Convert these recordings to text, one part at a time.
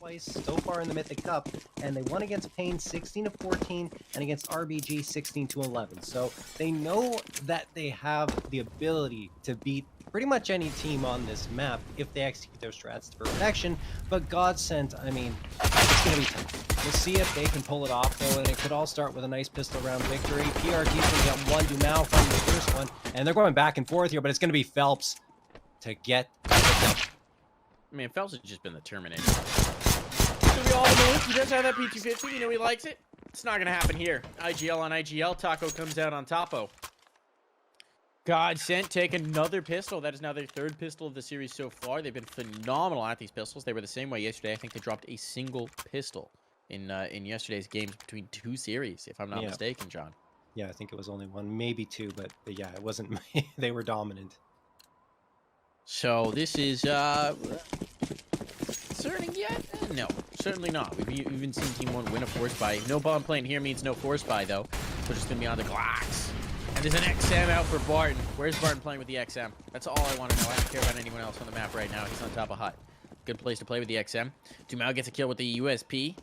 twice so far in the Mythic Cup, and they won against Pain 16-14 and against RBG 16-11. So they know that they have the ability to beat pretty much any team on this map if they execute their strats to perfection. But GODSENT, I mean, it's going to be tough. We'll see if they can pull it off, though, and it could all start with a nice pistol round victory. PRT's going to get one Dumao from the first one, and they're going back and forth here, but it's going to be Phelps to get the double. I mean, Phelps has just been the Terminator. So we all know he does have that P250. You know he likes it. It's not going to happen here. IGL on IGL. Taco comes out on topo. GODSENT take another pistol. That is now their third pistol of the series so far. They've been phenomenal at these pistols. They were the same way yesterday. I think they dropped a single pistol in yesterday's games between two series, if I'm not mistaken, John. Yeah, I think it was only one, maybe two, but yeah, it wasn't. They were dominant. So this is concerning yet? No, certainly not. We've even seen Team 1 win a force buy. No bomb plane here means no force buy, though. So just going to be on the glass. And there's an XM out for Barton. Where's Barton playing with the XM? That's all I want to know. I don't care about anyone else on the map right now. He's on top of hut. Good place to play with the XM. Dumao gets a kill with the USP.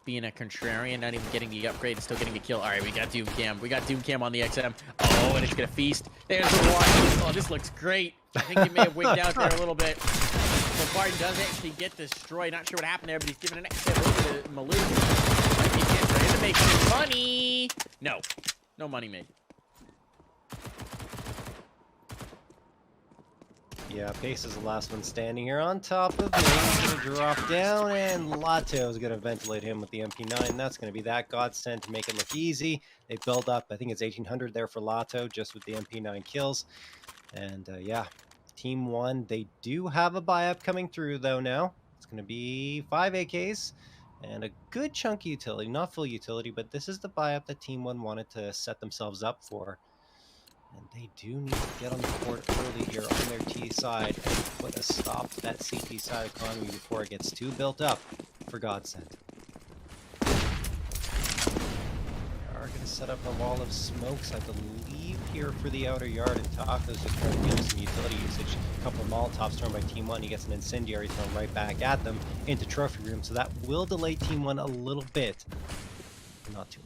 Being a contrarian, not even getting the upgrade, and still getting a kill. All right, we got Doom Cam. We got Doom Cam on the XM. Oh, and it's going to feast. There's the one. Oh, this looks great. I think he may have wigged out there a little bit. So Barton does actually get destroyed. Not sure what happened there, but he's giving an XM over to Malou. Might be a chance for him to make some money. No. No money made. Yeah, Pace is the last one standing here on top of me. He's going to drop down, and Lato is going to ventilate him with the MP9. That's going to be that. GODSENT to make it look easy. They build up, I think it's 1,800 there for Lato, just with the MP9 kills. And yeah, Team 1, they do have a buy-up coming through, though, now. It's going to be 5 AKs and a good chunk of utility. Not full utility, but this is the buy-up that Team 1 wanted to set themselves up for. And they do need to get on the board early here on their T side and put a stop to that CT side economy before it gets too built up for GODSENT. They are going to set up a wall of smokes, I believe, here for the outer yard, and Taco's just trying to give some utility usage. A couple of Molotovs thrown by Team 1. He gets an incendiary thrown right back at them into trophy room, so that will delay Team 1 a little bit. Not too long.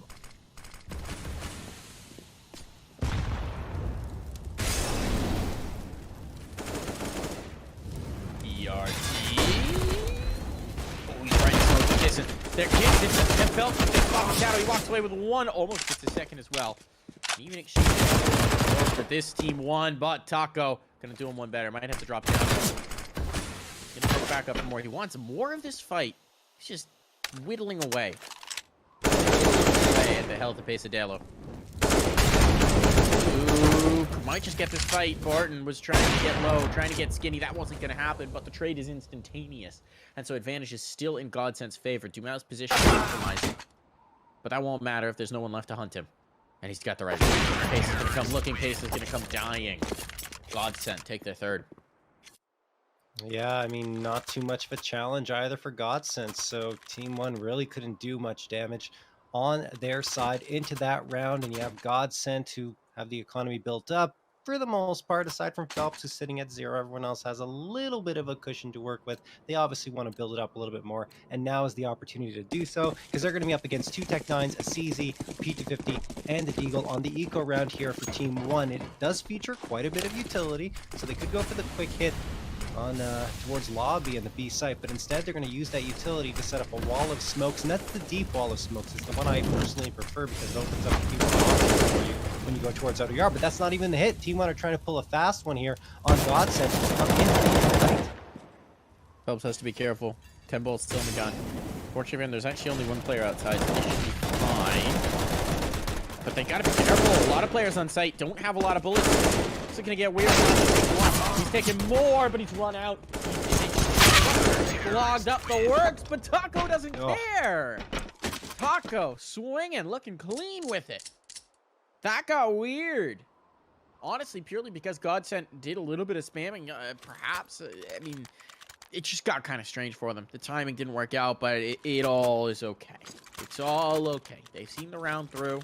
There is Phelps with this bomb shadow. He walks away with one, almost gets a second as well. Even exchange for this Team 1, but Taco gonna do him one better. Might have to drop down. Gonna go back up for more. He wants more of this fight. He's just whittling away. At the health of Pesadelo. Ooh, might just get this fight. Barton was trying to get low, trying to get skinny. That wasn't going to happen, but the trade is instantaneous. And so advantage is still in GODSENT's favor. Dumao's position is compromised. But that won't matter if there's no one left to hunt him. And he's got the right Pace is going to come looking. Pace is going to come dying. GODSENT take their third. Yeah, I mean, not too much of a challenge either for GODSENT. So Team 1 really couldn't do much damage on their side into that round. And you have GODSENT who have the economy built up for the most part, aside from Phelps, who's sitting at 0. Everyone else has a little bit of a cushion to work with. They obviously want to build it up a little bit more, and now is the opportunity to do so, because they're going to be up against 2 Tech 9s, a CZ, P250, and the Deagle on the eco round here for Team 1. It does feature quite a bit of utility, so they could go for the quick hit on towards lobby and the B site, but instead they're going to use that utility to set up a wall of smokes, and that's the deep wall of smokes. It's the one I personally prefer because it opens up a few more for you when you go towards outer yard, but that's not even the hit. Team 1 are trying to pull a fast one here on GODSENT. Phelps has to be careful. 10 bullets still in the gun. Fortunately, there's actually only one player outside, so they should be fine. But they gotta be careful. A lot of players on site don't have a lot of bullets. It's gonna get weird. He's taking more, but he's run out. He's logged up the works, but Taco doesn't care. Taco swinging, looking clean with it. That got weird. Honestly, purely because GODSENT did a little bit of spamming, perhaps. I mean, it just got kind of strange for them. The timing didn't work out, but it all is okay. It's all okay. They've seen the round through.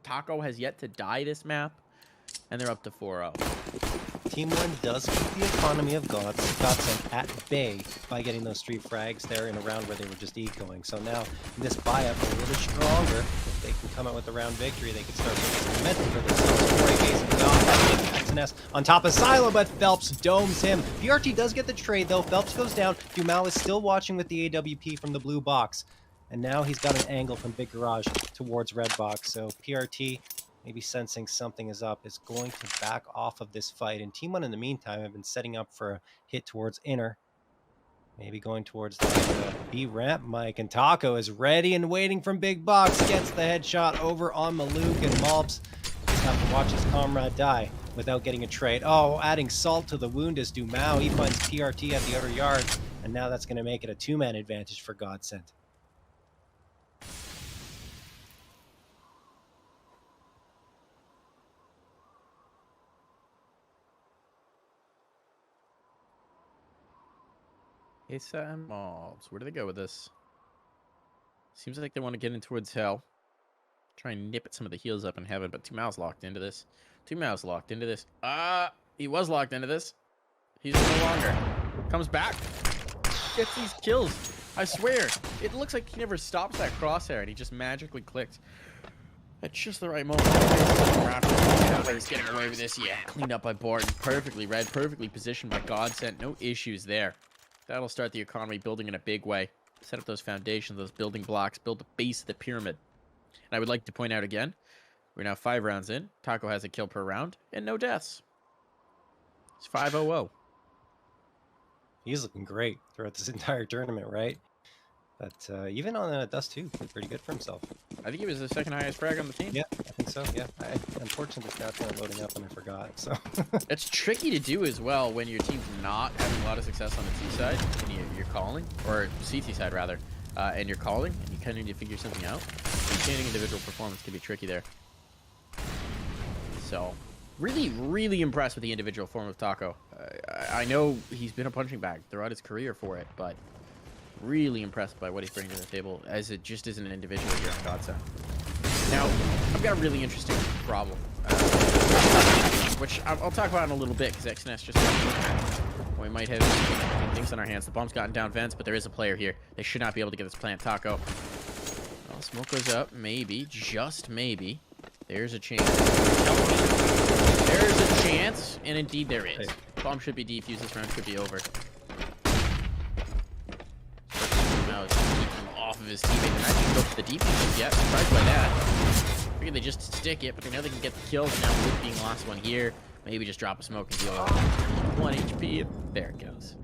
Taco has yet to die this map, and they're up to 4-0. Team 1 does keep the economy of GODSENT at bay by getting those 3 frags there in a round where they were just ecoing. So now, this buy-up a little stronger. If they can come out with a round victory, they can start putting some momentum for themselves. 4 AKs and XNS on top of Silo, but Phelps domes him. PRT does get the trade, though. Phelps goes down. Dumal is still watching with the AWP from the blue box. And now he's got an angle from Big Garage towards red box. So PRT, maybe sensing something is up, is going to back off of this fight. And Team 1 in the meantime have been setting up for a hit towards inner. Maybe going towards the B ramp. Mike and Taco is ready and waiting from Big Box. Gets the headshot over on Maluk, and Malps just have to watch his comrade die without getting a trade. Oh, adding salt to the wound is Dumao. He finds PRT at the outer yard. And now that's going to make it a 2-man advantage for GODSENT. ASAM mobs. Where do they go with this? Seems like they want to get in towards hell. Try and nip at some of the heals up in heaven, but Tumao's locked into this. Tumao's locked into this. He was locked into this. He's no longer. Comes back. Gets these kills. I swear. It looks like he never stops that crosshair and he just magically clicked at just the right moment. He's getting away with this. Yeah, cleaned up by Barton. Perfectly read. Perfectly positioned by GODSENT. No issues there. That'll start the economy building in a big way. Set up those foundations, those building blocks, build the base of the pyramid. And I would like to point out again, we're now 5 rounds in. Taco has a kill per round and no deaths. It's 5-0-0. He's looking great throughout this entire tournament, right? But even on Dust 2, did pretty good for himself. I think he was the second highest frag on the team. Yeah, I think so, yeah. Unfortunately, the stats weren't loading up and I forgot, so. It's tricky to do as well when your team's not having a lot of success on the T side and you're calling, or CT side rather, and you're calling, and you kind of need to figure something out. Maintaining individual performance can be tricky there. So, really, really impressed with the individual form of Taco. I know he's been a punching bag throughout his career for it, but really impressed by what he's bringing to the table, as it just isn't an individual here on GODSENT. Now, I've got a really interesting problem, which I'll talk about in a little bit, because XNS just we might have things on our hands. The bomb's gotten down vents, but there is a player here. They should not be able to get this plant. Taco. Well, smoke goes up, maybe, just maybe. There's a chance. There's a chance, and indeed there is. Bomb should be defused. This round could be over. Now it's keep him off of his teammate. They're not even go for the defuse yet. Surprised by that. Figured they just stick it, but they know they can get the kill. Now Luke being the last one here. Maybe just drop a smoke and deal with 1 HP. There it goes.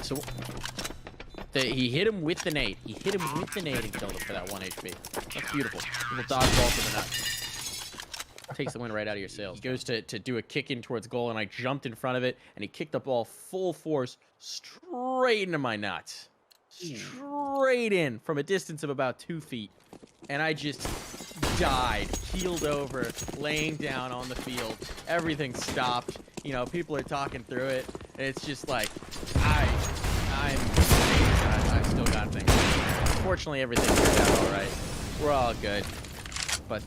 So he hit him with the nade. He hit him with the nade and killed him for that 1 HP. That's beautiful. Little dodgeball to the nuts. Takes the wind right out of your sails. He goes to do a kick in towards goal, and I jumped in front of it, and he kicked the ball full force straight into my nuts. Straight in from a distance of about 2 feet. And I just died, keeled over, laying down on the field. Everything stopped. You know, people are talking through it. It's just like, I've still got things. Fortunately, everything turned out all right. We're all good. But,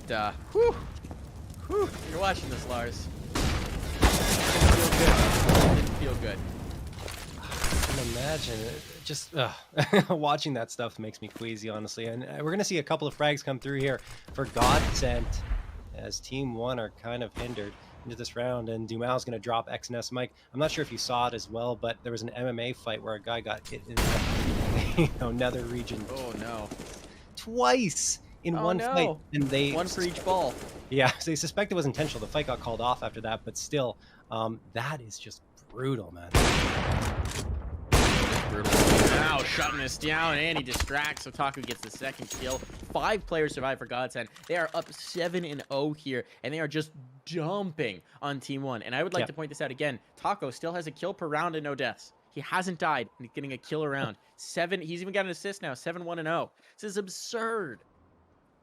you're watching this, Lars. It didn't feel good. I can imagine it. Just watching that stuff makes me queasy, honestly. And we're going to see a couple of frags come through here for GODSENT, as Team 1 are kind of hindered into this round. And Dumao's going to drop XNS. Mike, I'm not sure if you saw it as well, but there was an MMA fight where a guy got hit in the nether region. Oh, no. Twice in one fight. And they one for each ball. Yeah, so they suspect it was intentional. The fight got called off after that, but still, that is just brutal, man. Brutal. Now shutting this down, and he distracts, so Taku gets the second kill. 5 players survive for GODSENT. They are up 7-0 here, and they are just dumping on Team 1. And I would like to point this out again. Taco still has a kill per round and no deaths. He hasn't died, and he's getting a kill around. He's even got an assist now, 7-1-0. This is absurd.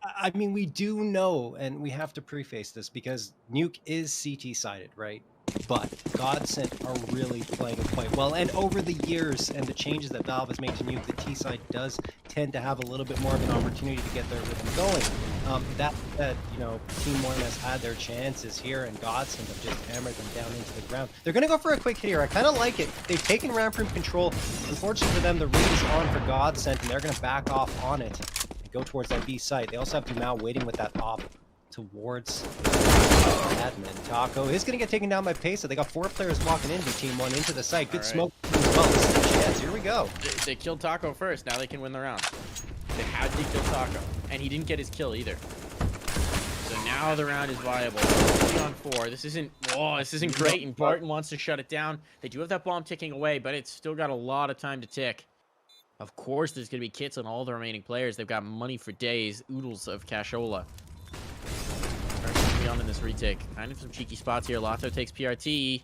I mean, we do know, and we have to preface this because Nuke is CT sided, right? But Godsent are really playing it quite well. And over the years and the changes that Valve has made to Nuke, the T side does tend to have a little bit more of an opportunity to get their rhythm going. That said, you know, Team One has had their chances here, and Godsent have just hammered them down into the ground. They're going to go for a quick hit here. I kind of like it. They've taken ramp room control. Unfortunately for them, the read is on for Godsent, and they're going to back off on it. Go towards that B site. They also have Dumao waiting with that op towards admin. Taco is going to get taken down by Pesa. They got 4 players walking into Team 1 into the site. Good smoke as well. This is a chance. Here we go. They killed Taco first. Now they can win the round. They had to kill Taco. And he didn't get his kill either. So now the round is viable. 3-on-4. This isn't great. And Barton wants to shut it down. They do have that bomb ticking away, but it's still got a lot of time to tick. Of course, there's going to be kits on all the remaining players. They've got money for days. Oodles of cashola. On in this retake. Kind of some cheeky spots here. Lato takes PRT.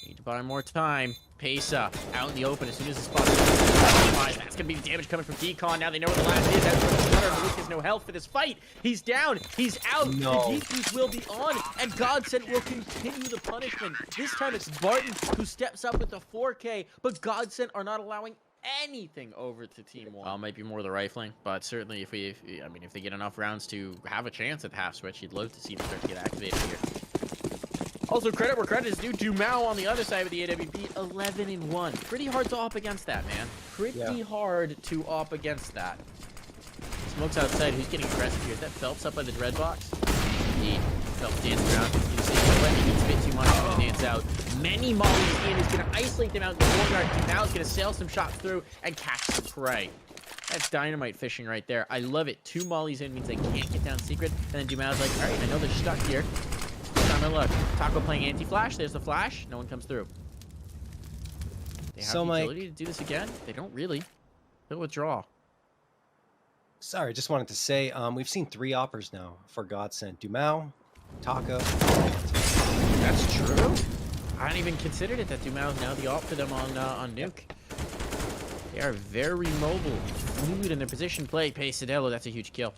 Need to buy more time. Pesa out in the open as soon as the spot is that's going to be the damage coming from Decon. Now they know what the last is. Luke has no health for this fight. He's down. He's out. No. The defuse will be on, and Godsent will continue the punishment. This time it's Barton who steps up with the 4K, but Godsent are not allowing anything over to Team 1. Might be more the rifling, but certainly if they get enough rounds to have a chance at the half switch, you'd love to see them start to get activated here. Also, credit where credit is due. Dumao on the other side of the AWP, 11-1. Pretty hard to op against that, man. Pretty hard to op against that. Smokes outside. Who's getting aggressive here? Is that Phelps up by the dread box? Indeed. Phelps dancing around. You can see he's a bit too much to dance out. Many mollies in. He's going to isolate them out in the courtyard. Now he's going to sail some shots through and catch the prey. That's dynamite fishing right there. I love it. 2 mollies in means they can't get down secret. And then Dumao's like, all right, I know they're stuck here. Time to look. Taco playing anti-flash. There's the flash. No one comes through. They have the ability to do this again. They don't really. They'll withdraw. Sorry, just wanted to say, we've seen 3 oppers now for Godsent. Dumao, Taco. That's true. I hadn't even considered it that Dumao is now the op for them on Nuke. They are very mobile, fluid in their position play. Pesadelo, that's a huge kill.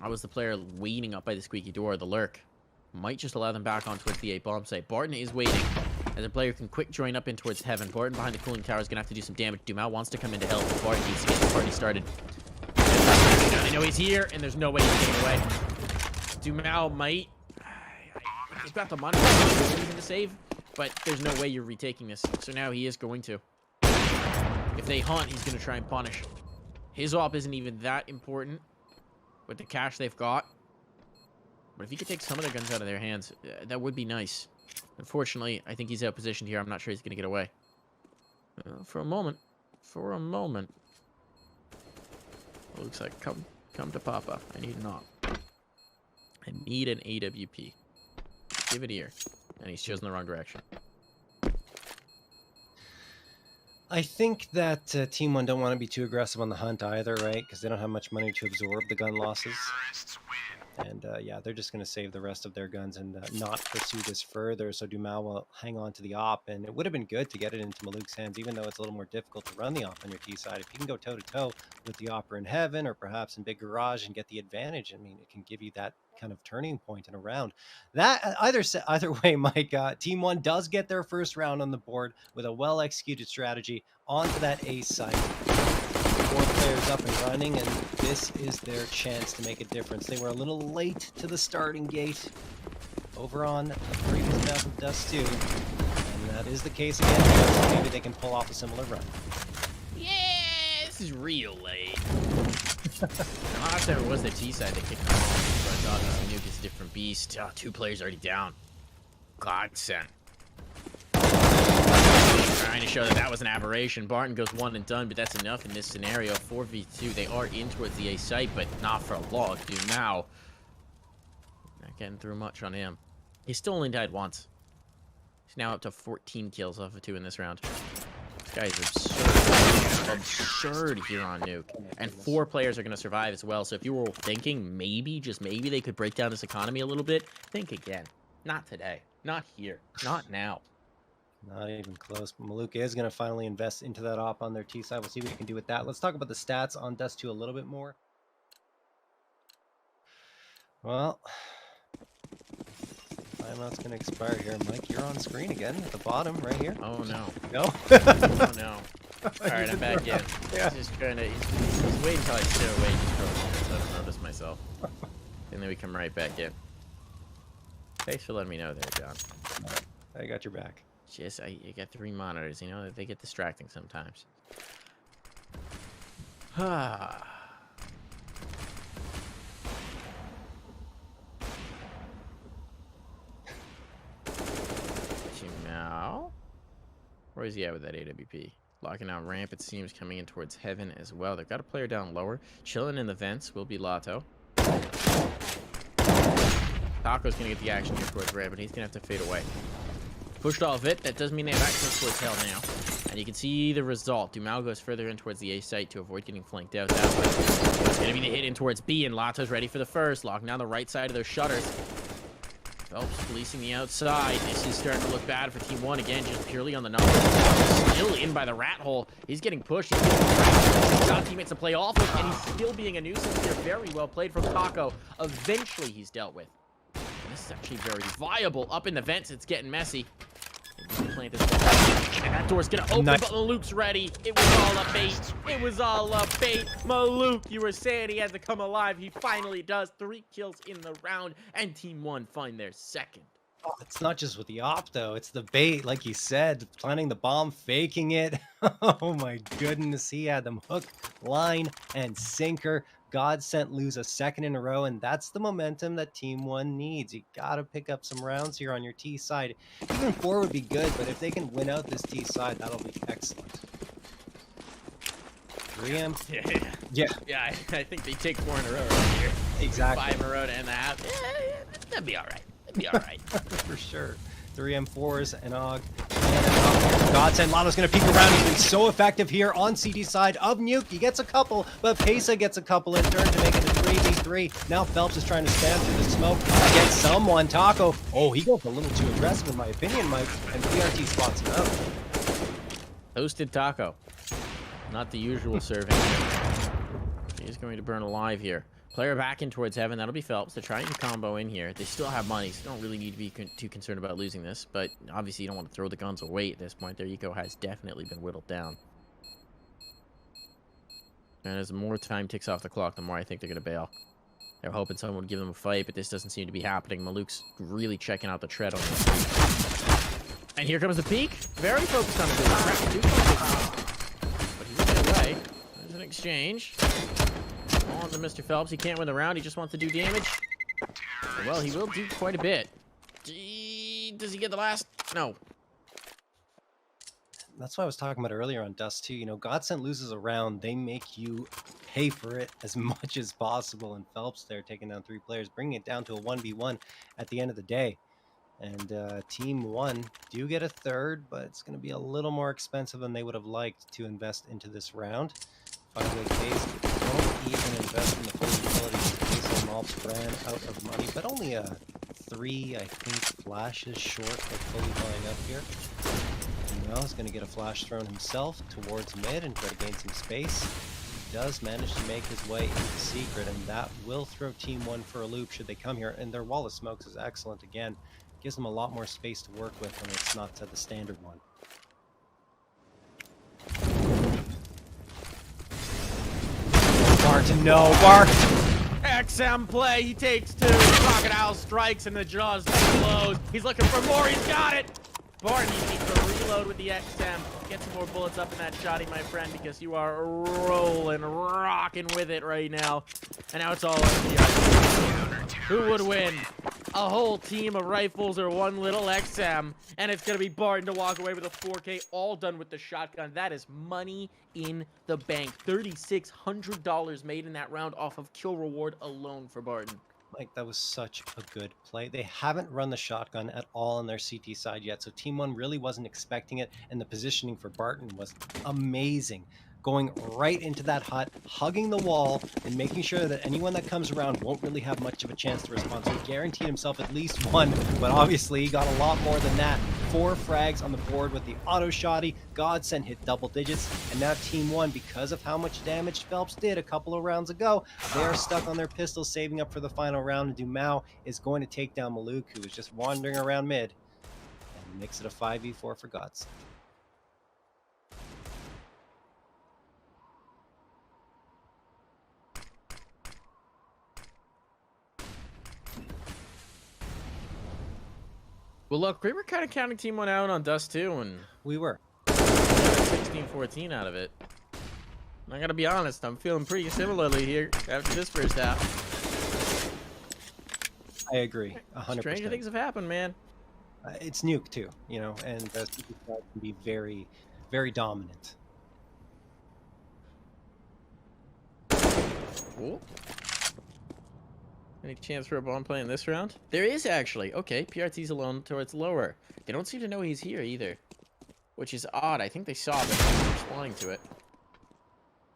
I was the player waiting up by the squeaky door. The lurk might just allow them back on towards the A bomb site. Barton is waiting as a player can quick join up in towards heaven. Barton behind the cooling tower is going to have to do some damage. Dumao wants to come in to help. Barton needs to get the party started. Now they know he's here, and there's no way he's getting away. Dumao might... He's got the money even to save, but there's no way you're retaking this. So now he is going to. If they hunt, he's going to try and punish. His op isn't even that important with the cash they've got. But if he could take some of their guns out of their hands, that would be nice. Unfortunately, I think he's out positioned here. I'm not sure he's going to get away. For a moment. It looks like come to Papa. I need an op. I need an AWP. Give it here. And he's chosen the wrong direction. I think that Team 1 don't want to be too aggressive on the hunt either, right? Because they don't have much money to absorb the gun losses. And yeah, they're just going to save the rest of their guns and not pursue this further. So Dumao will hang on to the op. And it would have been good to get it into Maluk's hands, even though it's a little more difficult to run the op on your T side. If you can go toe-to-toe with the opper in heaven or perhaps in big garage and get the advantage, I mean, it can give you that kind of turning point in a round. That either way, Mike, Team 1 does get their first round on the board with a well-executed strategy onto that A site. 4 players up and running, and this is their chance to make a difference. They were a little late to the starting gate over on the previous map of Dust 2, and that is the case again. So maybe they can pull off a similar run. Yeah, this is real late. Last time it was the T side that kicked off, but I thought Nuke is a different beast. 2 players already down. Godsent. Trying to show that that was an aberration. Barton goes 1 and done, but that's enough in this scenario. 4v2. They are in towards the A site, but not for long. Dumao not getting through much on him. He still only died once. He's now up to 14 kills off of 2 in this round. This guy is absurd. Absurd here on Nuke. And 4 players are going to survive as well. So if you were thinking maybe, just maybe, they could break down this economy a little bit, think again. Not today. Not here. Not now. Not even close. But Maluk is going to finally invest into that op on their T side. We'll see what he can do with that. Let's talk about the stats on Dust 2 a little bit more. Well, timeout's gonna expire here. Mike, you're on screen again at the bottom right here. Oh no. No? Oh no. Alright, I'm back in. Yeah. He's just trying to he's waiting until I stare away just for a minute so I don't notice myself. And then we come right back in. Thanks for letting me know there, John. I got your back. Just you got 3 monitors, you know, they get distracting sometimes. Ah. Now, where is he at with that AWP? Locking out ramp, it seems, coming in towards heaven as well. They've got a player down lower. Chilling in the vents will be Lato. Taco's going to get the action here towards ramp, but he's going to have to fade away. Pushed off it. That does mean they have access towards hell now. And you can see the result. Dumal goes further in towards the A site to avoid getting flanked out that way. It's going to be the hit in towards B, and Lato's ready for the first. Locking down the right side of those shutters. Phelps policing the outside. This is starting to look bad for Team 1 again, just purely on the numbers. Still in by the rat hole. He's getting pushed. He's got teammates to play off with, and he's still being a nuisance here. Very well played from Taco. Eventually, he's dealt with. And this is actually very viable. Up in the vents, it's getting messy. Plant this and that door's gonna open, but Maluke's ready. It was all a bait. It was all a bait. Maluke, you were saying he had to come alive. He finally does. 3 kills in the round, and Team 1 find their second. Oh, it's not just with the op, though. It's the bait, like you said, planting the bomb, faking it. Oh my goodness, he had them hook, line, and sinker. GODSENT lose a second in a row, and that's the momentum that Team 1 needs. You gotta pick up some rounds here on your T side. Even 4 would be good, but if they can win out this T side, that'll be excellent. 3M? Yeah, I think they take 4 in a row right here. Exactly. 5 in a row to end the half. Yeah, that'd be all right. That'd be all right. For sure. 3M4s and Og. GODSENT, Lato's going to peek around. He's been so effective here on CT side of Nuke. He gets a couple, but Pesa gets a couple in turn to make it a 3v3. Now Phelps is trying to spam through the smoke. Get someone. Taco. Oh, he goes a little too aggressive in my opinion, Mike. And PRT spots him out. Toasted Taco. Not the usual serving. He's going to burn alive here. Player back in towards heaven. That'll be Phelps. They're trying to combo in here. They still have money, so they don't really need to be too concerned about losing this. But obviously, you don't want to throw the guns away at this point. Their eco has definitely been whittled down. And as more time ticks off the clock, the more I think they're going to bail. They're hoping someone would give them a fight, but this doesn't seem to be happening. Maluke's really checking out the tread on this. And here comes the peak. Very focused on the business. But he will get away. There's an exchange. On to Mr. Phelps. He can't win the round. He just wants to do damage. Well, he will do quite a bit. Does he get the last? No. That's what I was talking about earlier on Dust 2. You know, GODSENT loses a round. They make you pay for it as much as possible. And Phelps there taking down 3 players, bringing it down to a 1v1 at the end of the day. And Team 1 do get a third, but it's going to be a little more expensive than they would have liked to invest into this round. Finally, Case don't even invest in the full utilities. Case and Malps ran out of money, but only a 3, I think, flashes short of fully buying up here. Now he's going to get a flash thrown himself towards mid and try to gain some space. He does manage to make his way into secret, and that will throw Team 1 for a loop should they come here. And their wall of smokes is excellent again. Gives them a lot more space to work with when it's not the standard one. Bart, no, Bart! XM play, he takes 2. Crocodile strikes and the jaws close. He's looking for more, he's got it! Bart, you need to reload with the XM. Get some more bullets up in that shotty, my friend, because you are rolling, rocking with it right now. And now it's all up to you. Who would win? A whole team of rifles or one little XM, and it's gonna be Barton to walk away with a 4K, all done with the shotgun. That is money in the bank. $3,600 made in that round off of kill reward alone for Barton. Mike, that was such a good play. They haven't run the shotgun at all on their CT side yet, so Team 1 really wasn't expecting it, and the positioning for Barton was amazing. Going right into that hut, hugging the wall, and making sure that anyone that comes around won't really have much of a chance to respond. So he guaranteed himself at least 1, but obviously he got a lot more than that. 4 frags on the board with the auto shotty. GODSENT hit double digits, and now Team 1, because of how much damage Phelps did a couple of rounds ago, they are stuck on their pistols, saving up for the final round, and Dumao is going to take down Maluk, who is just wandering around mid, and makes it a 5v4 for GODSENT. Well, look, we were kind of counting Team 1 out on Dust 2, and We were. 16-14 out of it. And I gotta be honest, I'm feeling pretty similarly here after this first half. I agree, 100%. Stranger things have happened, man. It's Nuke too, you know, and the CP side can be very, very dominant. Cool. Any chance for a bomb play in this round? There is actually. Okay, PRT's alone towards lower. They don't seem to know he's here either, which is odd. I think they saw it, but they're responding to it.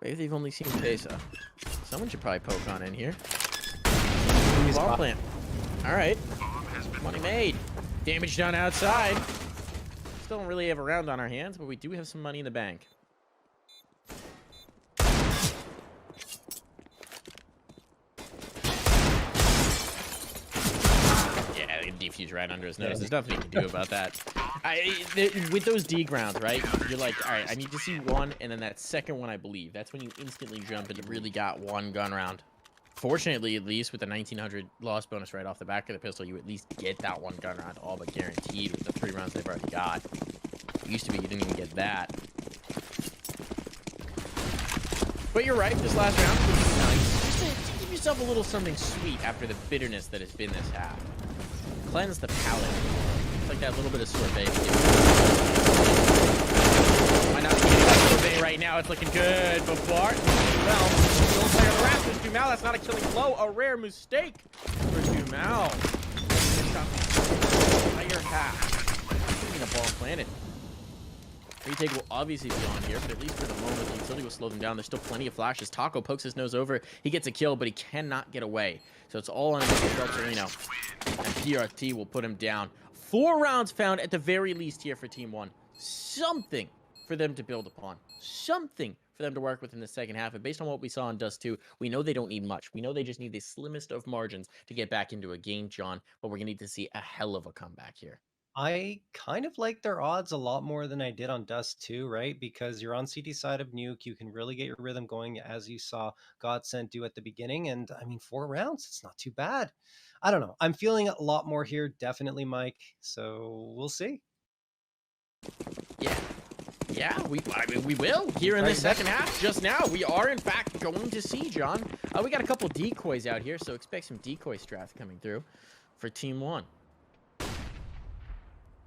Maybe they've only seen Pesa. Someone should probably poke on in here. Bomb plant. All right. Money made. Damage done outside. Still don't really have a round on our hands, but we do have some money in the bank. Yeah, they can defuse right under his nose. There's nothing you can do about that. With those D grounds, right? You're like, all right, I need to see one, and then that second one, I believe. That's when you instantly jump and you really got one gun round. Fortunately, at least with the 1900 loss bonus right off the back of the pistol, you at least get that one gun round all but guaranteed with the 3 rounds they've already got. It used to be you didn't even get that. But you're right, this last round was nice. Just to give yourself a little something sweet after the bitterness that has been this half. Cleanse the palate. It's like that little bit of sorbet. Might not be getting that sorbet right now. It's looking good, but Bart, well, still player harassment. Dumao, that's not a killing blow. A rare mistake for Dumao. Entire half. Could have been a ball planted. Retake will obviously be on here, but at least for the moment, the utility will slow them down. There's still plenty of flashes. Taco pokes his nose over. He gets a kill, but he cannot get away. So it's all on Mr. Phelpsarino. And PRT will put him down. 4 rounds found at the very least here for Team 1. Something for them to build upon. Something for them to work with in the second half. And based on what we saw in Dust 2, we know they don't need much. We know they just need the slimmest of margins to get back into a game, John. But we're going to need to see a hell of a comeback here. I kind of like their odds a lot more than I did on Dust 2, right? Because you're on CT side of Nuke, you can really get your rhythm going as you saw GODSENT do at the beginning. And I mean, 4 rounds, it's not too bad. I don't know. I'm feeling a lot more here, definitely, Mike. So we'll see. Yeah, I mean, we will here in the second half. Just now, we are in fact going to see, John. We got a couple decoys out here, so expect some decoy strats coming through for Team 1.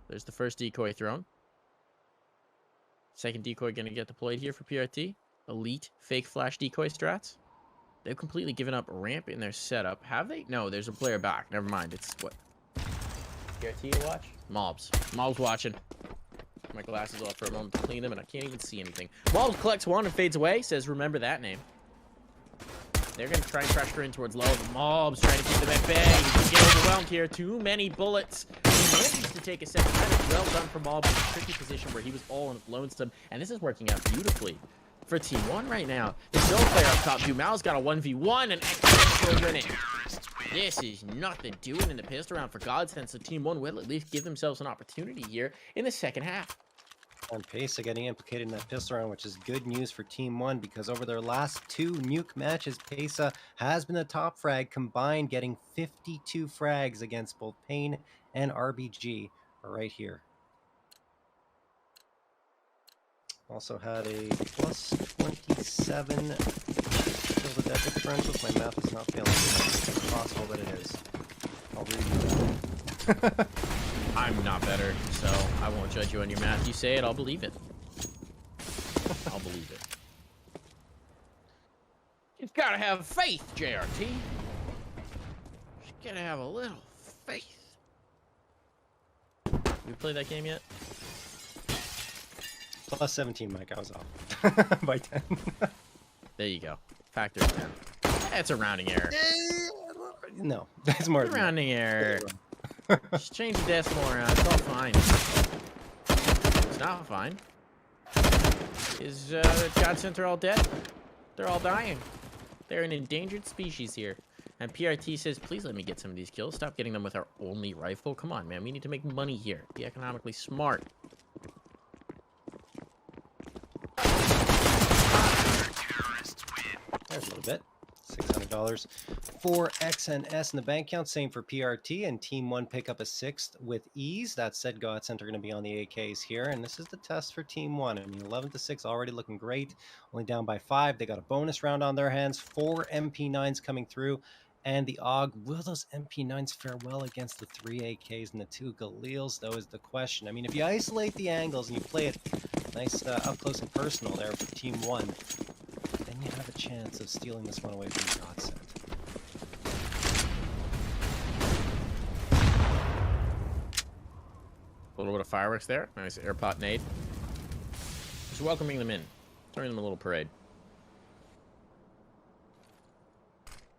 There's the first decoy thrown. Second decoy going to get deployed here for PRT. Elite fake flash decoy strats. They've completely given up ramp in their setup. Have they? No, there's a player back. Never mind. It's what? PRT to watch? Mobs. Mobs watching. My glasses off for a moment to clean them, and I can't even see anything. Mobs collects one and fades away. Says, remember that name. They're going to try and pressure in towards low. The Mobs trying to keep them at bay. He get overwhelmed here. Too many bullets. He manages to take a second. That is well done for Mobs in a tricky position where he was all in lonesome. And this is working out beautifully for Team 1 right now. The Zone player up top. Dumao's got a 1v1 and X winning. This is nothing doing in the pistol round for GODSENT. So Team 1 will at least give themselves an opportunity here in the second half. And Pesa getting implicated in that pistol round, which is good news for Team 1 because over their last 2 Nuke matches, Pesa has been the top frag, combined getting 52 frags against both Pain and RBG right here. Also had a plus 27 kill to death differential. If my math is not failing, it's possible that it is. I'll read you that. I'm not better, so I won't judge you on your math. You say it, I'll believe it. I'll believe it. You've got to have faith, JRT. Just gotta have a little faith. You played that game yet? Plus 17, Mike. I was off by 10. There you go. Factor of 10. That's a rounding error. No, that's more rounding error. Just change the decimal around. It's all fine. It's not fine. Is GODSENT are all dead? They're all dying. They're an endangered species here. And PRT says, please let me get some of these kills. Stop getting them with our only rifle. Come on, man. We need to make money here. Be economically smart. There's a little bit. $600 for XNS in the bank count. Same for PRT, and Team 1 pick up a 6th with ease. That said, GODSENT are going to be on the AKs here, and this is the test for Team 1. I mean, 11-6 already looking great. Only down by 5. They got a bonus round on their hands. 4 MP9s coming through, and the AUG. Will those MP9s fare well against the 3 AKs and the 2 Galils, though, is the question. I mean, if you isolate the angles and you play it nice up close and personal there for Team 1, then you have a chance of stealing this one away from GODSENT. A little bit of fireworks there. Nice airpot nade. Just welcoming them in. Throwing them a little parade.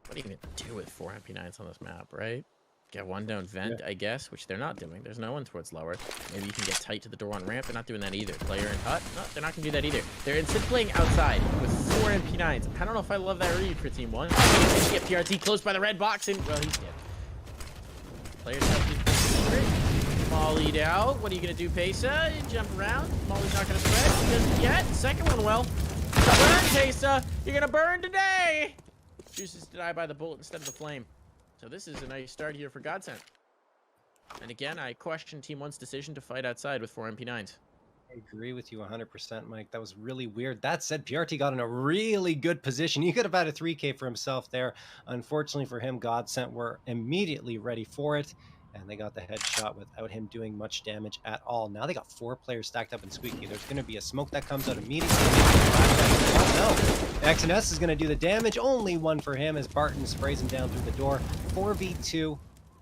What do you even do with 4 MP9s on this map, right? Get one down vent, yeah. I guess, which they're not doing. There's no one towards lower. Maybe you can get tight to the door on ramp. They're not doing that either. Player in hut? No, they're not going to do that either. They're instead playing outside with 4 MP9s. I don't know if I love that read for Team 1. They get PRT close by the red box, and, well, he's dead. Players have to mollied out. What are you going to do, Pesa? Jump around. Molly's not going to spread just yet. Second one, well. Burn, Pesa. You're going to burn today. Chooses to die by the bullet instead of the flame. So this is a nice start here for GODSENT. And again, I question Team 1's decision to fight outside with 4 MP9s. I agree with you 100%, Mike. That was really weird. That said, PRT got in a really good position. He could have had a 3K for himself there. Unfortunately for him, GODSENT were immediately ready for it, and they got the headshot without him doing much damage at all. Now they got 4 players stacked up in Squeaky. There's going to be a smoke that comes out immediately. Oh, no. XNS is going to do the damage. Only one for him as Barton sprays him down through the door. 4v2. You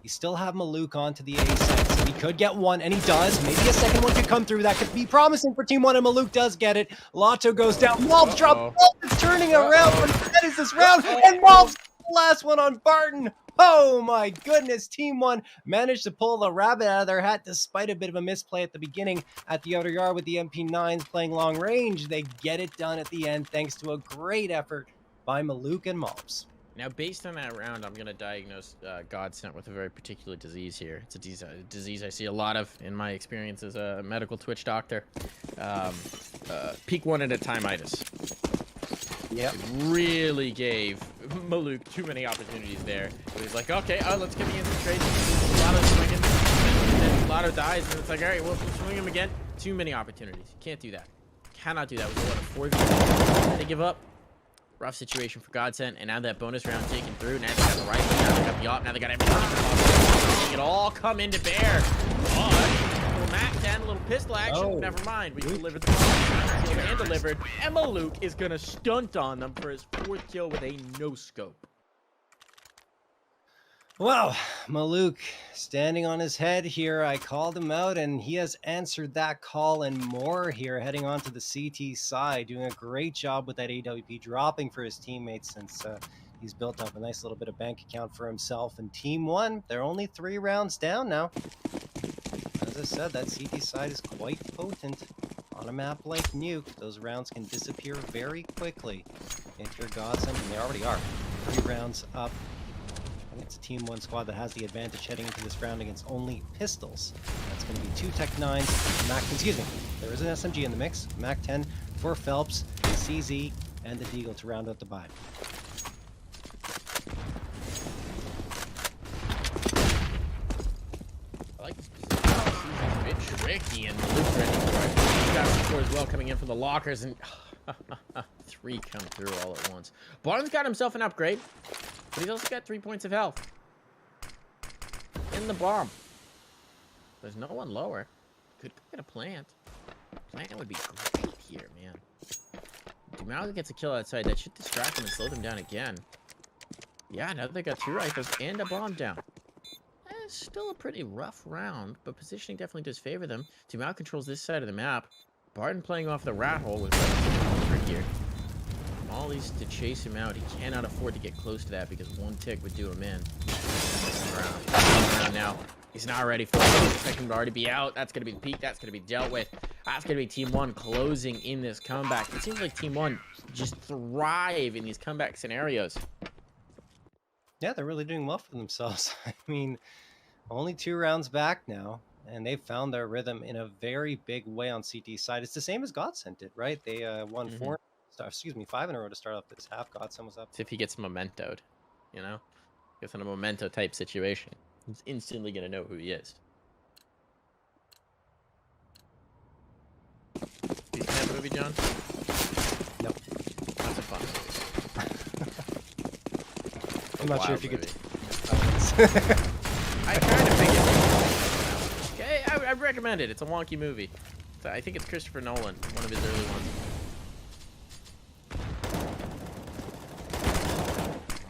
still have Mythic onto the A side, so he could get one, and he does. Maybe a second one could come through. That could be promising for Team 1, and Mythic does get it. Lotto goes down. Malbs drop. Malbs is turning around. What is this round? And Malbs the last one on Barton. Oh my goodness, Team 1 managed to pull the rabbit out of their hat despite a bit of a misplay at the beginning at the outer yard with the MP9s playing long range. They get it done at the end thanks to a great effort by Mythic and Malbs. Now, based on that round, I'm going to diagnose GODSENT with a very particular disease here. It's a disease I see a lot of in my experience as a medical Twitch doctor. Peak 1 at a time-itis. Yep. It really gave Mythic too many opportunities there. He's like, okay, let's get the infiltration. Lotto swinging, and then Lotto dies, and it's like, all right, we'll swing him again. Too many opportunities. You can't do that. Cannot do that with a lot of 4v. They give up. Rough situation for GODSENT, and now that bonus round taken through. Now they got the rifle, now they got the op, now they got everything. It all come into bear. But little MAC-10, little pistol action. Oh. Never mind. We delivered the kill and delivered. And Mythic is gonna stunt on them for his 4th kill with a no scope. Well, Mythic standing on his head here. I called him out, and he has answered that call and more here, heading on to the CT side, doing a great job with that AWP, dropping for his teammates since he's built up a nice little bit of bank account for himself. And Team 1, they're only 3 rounds down now. As I said, that CT side is quite potent. On a map like Nuke, those rounds can disappear very quickly if you're GODSENT, and they already are. 3 rounds up. It's a Team 1 squad that has the advantage heading into this round against only pistols. That's going to be 2 Tech 9s, excuse me, there is an SMG in the mix, MAC-10 for Phelps, CZ, and the Deagle to round out the buy. I like this position. CZ's a bit tricky, and Mythic's ready for it. He's got support as well coming in from the lockers, and 3 come through all at once. Barton's got himself an upgrade. But he's also got 3 points of health. In the bomb. There's no one lower. Could get a plant. Plant would be great here, man. Dumao gets a kill outside. That should distract him and slow them down again. Yeah, now they got 2 rifles and a bomb down. It's still a pretty rough round, but positioning definitely does favor them. Dumao controls this side of the map. Barton playing off the rat hole was trickier. Mollies to chase him out. He cannot afford to get close to that because 1 tick would do him in. Around now. He's not ready for it. The second would already be out. That's going to be the peak. That's going to be dealt with. That's going to be Team 1 closing in this comeback. It seems like Team 1 just thrive in these comeback scenarios. Yeah, they're really doing well for themselves. I mean, only 2 rounds back now, and they've found their rhythm in a very big way on CT's side. It's the same as GODSENT did, right? They won 5 in a row to start off this half. GODSENT was up. See if he gets mementoed, you know? Gets in a memento type situation. He's instantly going to know who he is. You seen that movie, John? Nope. That's a fun movie. I'm not sure if you could. I kind of figured. Okay, I recommend it. It's a wonky movie. So I think it's Christopher Nolan, one of his early ones.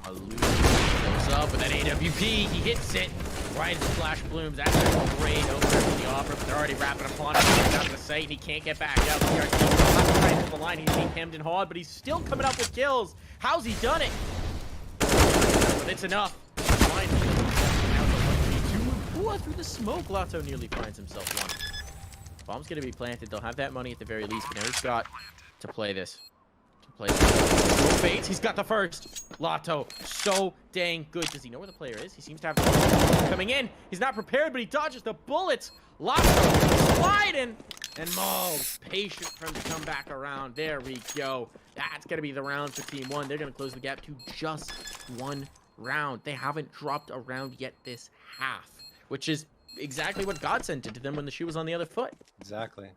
Goes up with that AWP. He hits it right as the flash blooms. That's a great opener for the offer, but they're already wrapping upon him. He gets out of the sight and he can't get back out. Right to the line. He's being hemmed and hawed, but he's still coming up with kills. How's he done it? But it's enough. Through the smoke, Lotto nearly finds himself one. Bomb's gonna be planted. They'll have that money at the very least, but now he's got to play this. Bates, he's got the first. Lotto, so dang good. Does he know where the player is? He seems to have the coming in. He's not prepared, but he dodges the bullets. Lotto sliding, and Mo's patient for him to come back around. There we go. That's gonna be the round for Team 1. They're gonna close the gap to just 1 round. They haven't dropped a round yet this half, which is exactly what GODSENT did to them when the shoe was on the other foot. Exactly.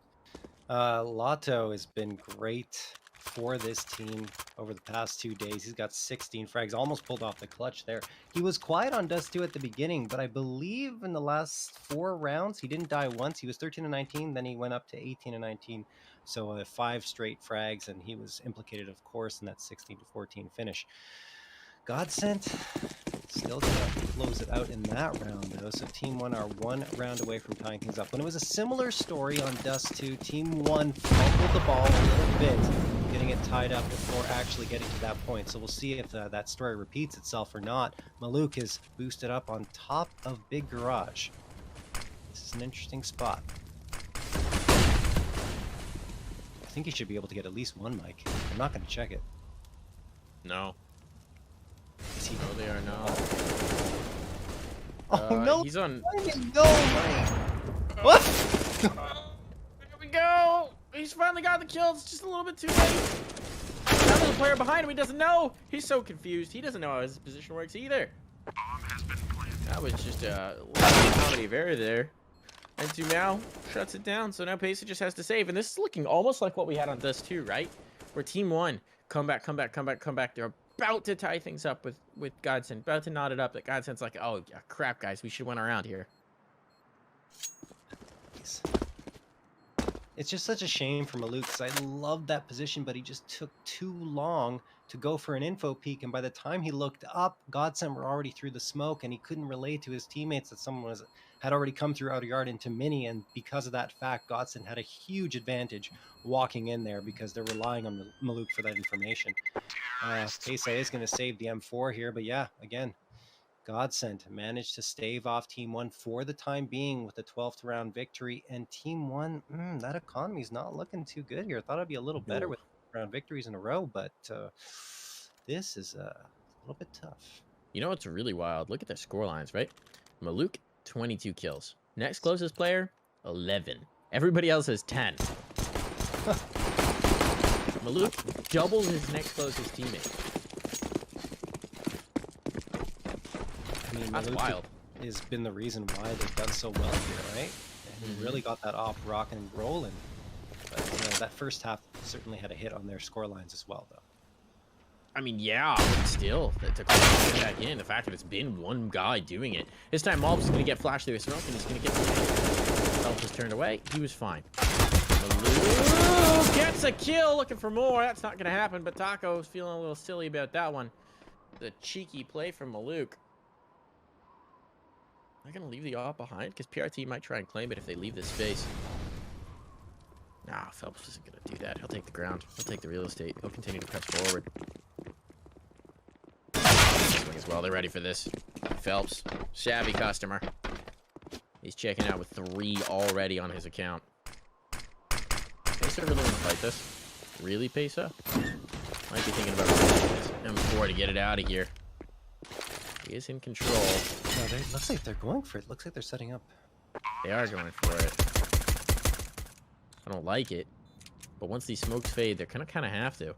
Lotto has been great for this team over the past 2 days. He's got 16 frags, almost pulled off the clutch there. He was quiet on Dust 2 at the beginning, but I believe in the last 4 rounds, he didn't die once. He was 13 and 19, then he went up to 18 and 19. So 5 straight frags, and he was implicated, of course, in that 16 to 14 finish. GODSENT still gonna close it out in that round, though. So Team 1 are 1 round away from tying things up. When it was a similar story on Dust 2, Team 1 fumbled the ball a little bit, getting it tied up before actually getting to that point. So we'll see if that story repeats itself or not. Maluk is boosted up on top of Big Garage. This is an interesting spot. I think he should be able to get at least 1 mic. I'm not going to check it. No. No, they are not. Oh no! He's on. No! What? There we go. He's finally got the kill. It's just a little bit too late. Now there's a player behind him. He doesn't know. He's so confused. He doesn't know how his position works either. That was just a comedy of error there. And Zumao shuts it down. So now Pacey just has to save. And this is looking almost like what we had on Dust 2, right? Where Team 1 come back. They're about to tie things up with GODSENT, about to knot it up. That GODSENT's like, oh yeah, crap, guys, we should win around here. It's just such a shame for Maluk, because I loved that position, but he just took too long to go for an info peek, and by the time he looked up, GODSENT were already through the smoke, and he couldn't relay to his teammates that someone had already come through outer yard into mini, and because of that fact, GODSENT had a huge advantage walking in there because they're relying on Maluk for that information. Pesa is going to save the M4 here, but yeah, again, GODSENT managed to stave off Team 1 for the time being with the 12th round victory, and Team 1, that economy's not looking too good here. I thought it'd be a little better with round victories in a row, but this is a little bit tough. You know what's really wild? Look at their score lines, right? Maluk, 22 kills. Next closest player, 11. Everybody else has 10. Maluk doubles his next closest teammate. I mean, that's Maluk wild. Has been the reason why they've done so well here, right? And he really got that off rocking and rolling. But you know, that first half certainly had a hit on their score lines as well, though. I mean, yeah, but still, to come back in, the fact that it's been one guy doing it. This time, Malb's going to get flashed through his smoke, and he's going to get himself just turned away. He was fine. Maluk gets a kill, looking for more. That's not going to happen, but Taco's feeling a little silly about that one. The cheeky play from Maluk. They're going to leave the AWP behind, because PRT might try and claim it if they leave this space. Nah, Phelps isn't going to do that. He'll take the ground. He'll take the real estate. He'll continue to press forward. Swing as well. They're ready for this. Phelps, shabby customer. He's checking out with 3 already on his account. Pesa really want to fight this? Really, Pesa? Might be thinking about M4 to get it out of here. He is in control. No, looks like they're going for it. Looks like they're setting up. They are going for it. I don't like it. But once these smokes fade, they're gonna kind of have to.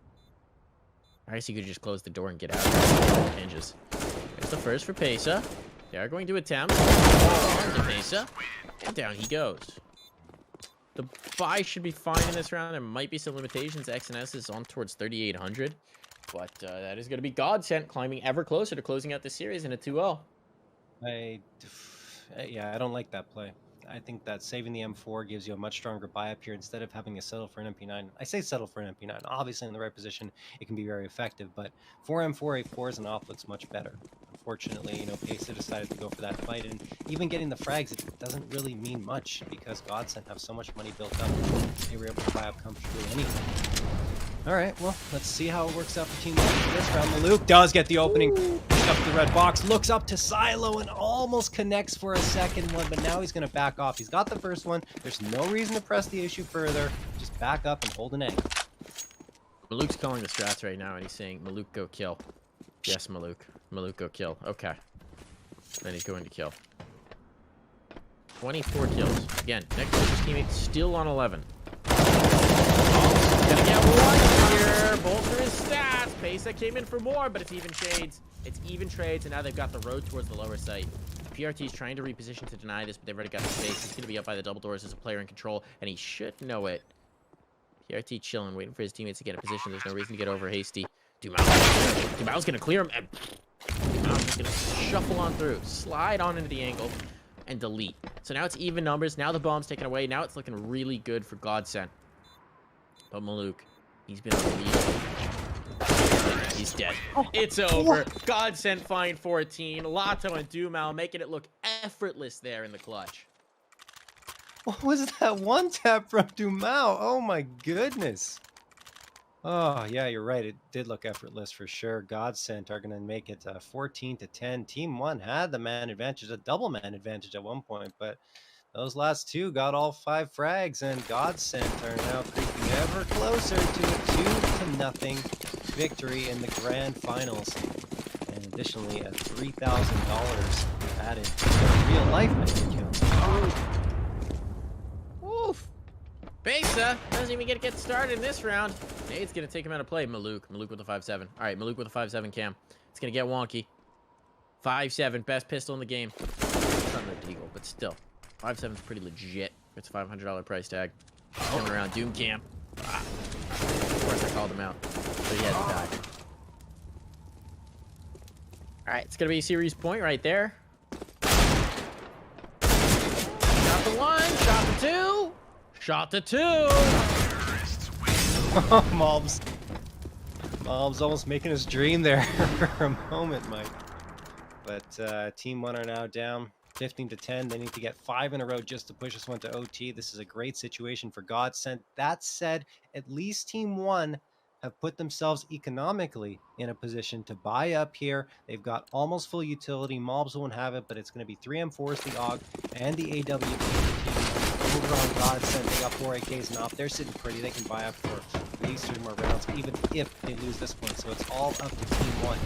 I guess you could just close the door and get out of hinges. There's the first for Pesa. They are going to attempt. On to Pesa. And down he goes. The buy should be fine in this round. There might be some limitations. XNS is on towards 3,800. But that is going to be GODSENT climbing ever closer to closing out this series in a 2-0. Yeah, I don't like that play. I think that saving the M4 gives you a much stronger buy up here instead of having to settle for an MP9. I say settle for an MP9. Obviously, in the right position, it can be very effective, but 4M4 A4 as an off looks much better. Unfortunately, you know, Pesa decided to go for that fight, and even getting the frags, it doesn't really mean much because GODSENT have so much money built up. They were able to buy up comfortably anyway. All right, well, let's see how it works out for Team 1 for this round. Maluk does get the opening. Up the red box, looks up to Silo and almost connects for a second one, but now he's going to back off. He's got the first one. There's no reason to press the issue further. Just back up and hold an egg. Maluk's calling the strats right now, and he's saying, Maluk, go kill. Yes, Maluk. Maluk, go kill. Okay. Then he's going to kill. 24 kills. Again, next closest teammate still on 11. Oh, gonna get one here. Bolster his stats. Pesa came in for more, but it's even shades. It's even trades, and now they've got the road towards the lower site. PRT's trying to reposition to deny this, but they've already got the space. He's going to be up by the double doors as a player in control, and he should know it. PRT chilling, waiting for his teammates to get in position. There's no reason to get over hasty. Dumao's going to clear him, and Dumao's going to shuffle on through, slide on into the angle, and delete. So now it's even numbers. Now the bomb's taken away. Now it's looking really good for GODSENT. But Maluk, he's been on the lead. He's dead. Oh, it's over. GODSENT find 14. Lato and Dumao making it look effortless there in the clutch. What was that one tap from Dumao? Oh my goodness. Oh yeah, you're right. It did look effortless for sure. GODSENT are going to make it 14-10. Team 1 had the man advantage, a double man advantage at one point, but those last two got all 5 frags, and GODSENT are now creeping ever closer to a 2-0 victory in the grand finals. And additionally, a $3,000 added to their real life bank accounts. Oof. Pesa doesn't even get started in this round. Nade's going to take him out of play. Maluk with a 5-7. All right, Maluk with a 5-7 cam. It's going to get wonky. 5-7, best pistol in the game. It's not no deagle, but still. 5-7 is pretty legit. It's a $500 price tag. Coming around Doom Cam. Of course I called him out. So he had to die. Alright, it's gonna be a series point right there. Shot the 1, shot the 2, shot the 2. Mobs almost making his dream there for a moment, Mike. But Team 1 are now down 15-10. They need to get 5 in a row just to push this one to OT. This is a great situation for GODSENT. That said, at least Team 1 have put themselves economically in a position to buy up here. They've got almost full utility. Mobs won't have it, but it's going to be 3M4s, the AUG, and the AWP. Over on GODSENT, they got 4 AKs and off. They're sitting pretty. They can buy up for at least 3 more rounds, even if they lose this one. So it's all up to Team 1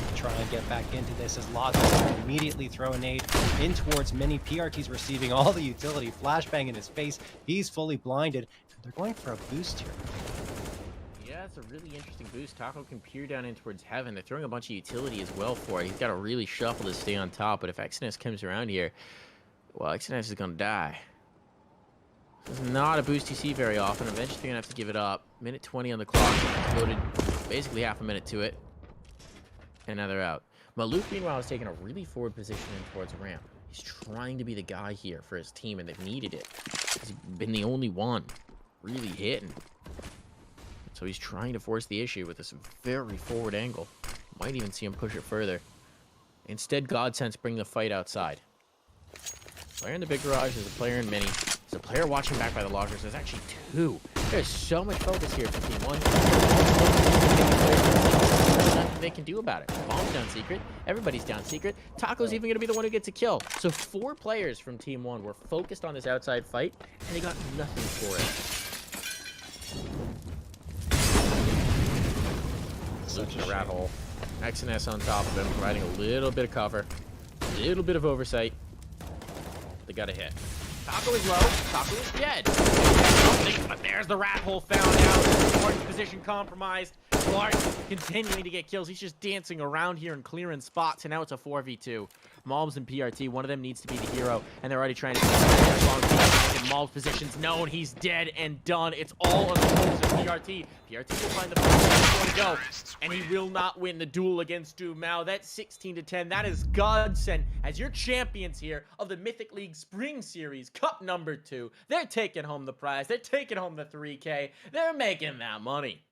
to try and get back into this, as Lato will immediately throw a nade in towards Mini. PRT's receiving all the utility. Flashbang in his face. He's fully blinded. They're going for a boost here. Yeah, it's a really interesting boost. Taco can peer down in towards heaven. They're throwing a bunch of utility as well for it. He's got to really shuffle to stay on top, but if XNS comes around here, well, XNS is going to die. This is not a boost you see very often. Eventually, you're going to have to give it up. Minute 20 on the clock. Loaded basically half a minute to it. And now they're out. Maluk, meanwhile, is taking a really forward position in towards ramp. He's trying to be the guy here for his team, and they've needed it. He's been the only one really hitting. So he's trying to force the issue with this very forward angle. Might even see him push it further. Instead, GODSENT's bring the fight outside. Player in the big garage, there's a player in mini. There's a player watching back by the lockers. There's actually 2. There's so much focus here for Team 1. Nothing they can do about it. Bomb's down secret. Everybody's down secret. Taco's even going to be the one who gets a kill. So 4 players from Team 1 were focused on this outside fight, and they got nothing for it. Such Luke a the rat shame. hole. XNS on top of him, providing a little bit of cover. A little bit of oversight. They got a hit. Taco is low. Taco is dead. Something, but there's the rat hole found out. Barton's position compromised. Bart continuing to get kills. He's just dancing around here and clearing spots, and now it's a 4v2. Mobs and PRT, one of them needs to be the hero, and they're already trying to and Mob's position's known. He's dead and done. It's all on the shoulders of PRT. PRT will find the place to go, and he will not win the duel against Doom Mao. That's 16-10. That is GODSENT as your champions here of the Mythic League Spring Series Cup number 2. They're taking home the prize. They're taking home the 3K. They're making that money.